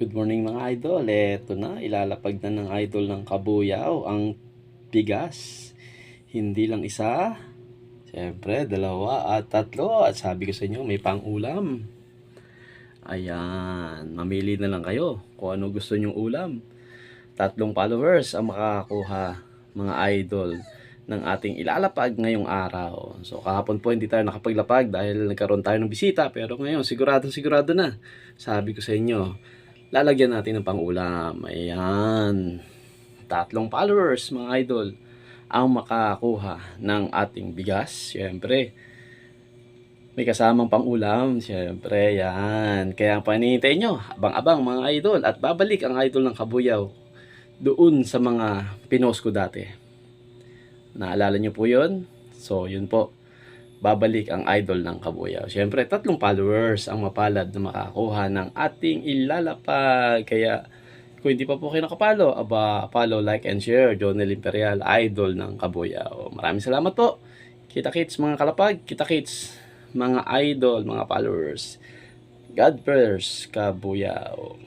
Good morning mga idol. Eto na, ilalapag na ng idol ng Kabuyaw ang bigas. Hindi lang isa, siyempre dalawa at tatlo. At sabi ko sa inyo, may pang-ulam. Ayan, mamili na lang kayo kung ano gusto nyong ulam. 3 followers ang makakakuha mga idol ng ating ilalapag ngayong araw. So kahapon po hindi tayo nakapaglapag dahil nagkaroon tayo ng bisita, pero ngayon sigurado na. Sabi ko sa inyo, lalagyan natin ng pang-ulam. Ayan. 3 followers mga idol ang makakuha ng ating bigas. Siyempre, may kasamang pang-ulam. Siyempre, yan. Kaya ang panihintay nyo, abang-abang mga idol. At babalik ang idol ng Kabuyaw doon sa mga pinost ko dati. Naalala nyo po yun? So, yun po. Babalik ang idol ng Kabuyaw. Siyempre, 3 followers ang mapalad na makakuha ng ating ilalapag. Kaya, kung hindi pa po kayo nakapalo, follow, like, and share. Jonel Imperial, idol ng Kabuyaw. Maraming salamat po. Kita-kits mga kalapag. Kita-kits mga idol, mga followers. God first, Kabuyaw.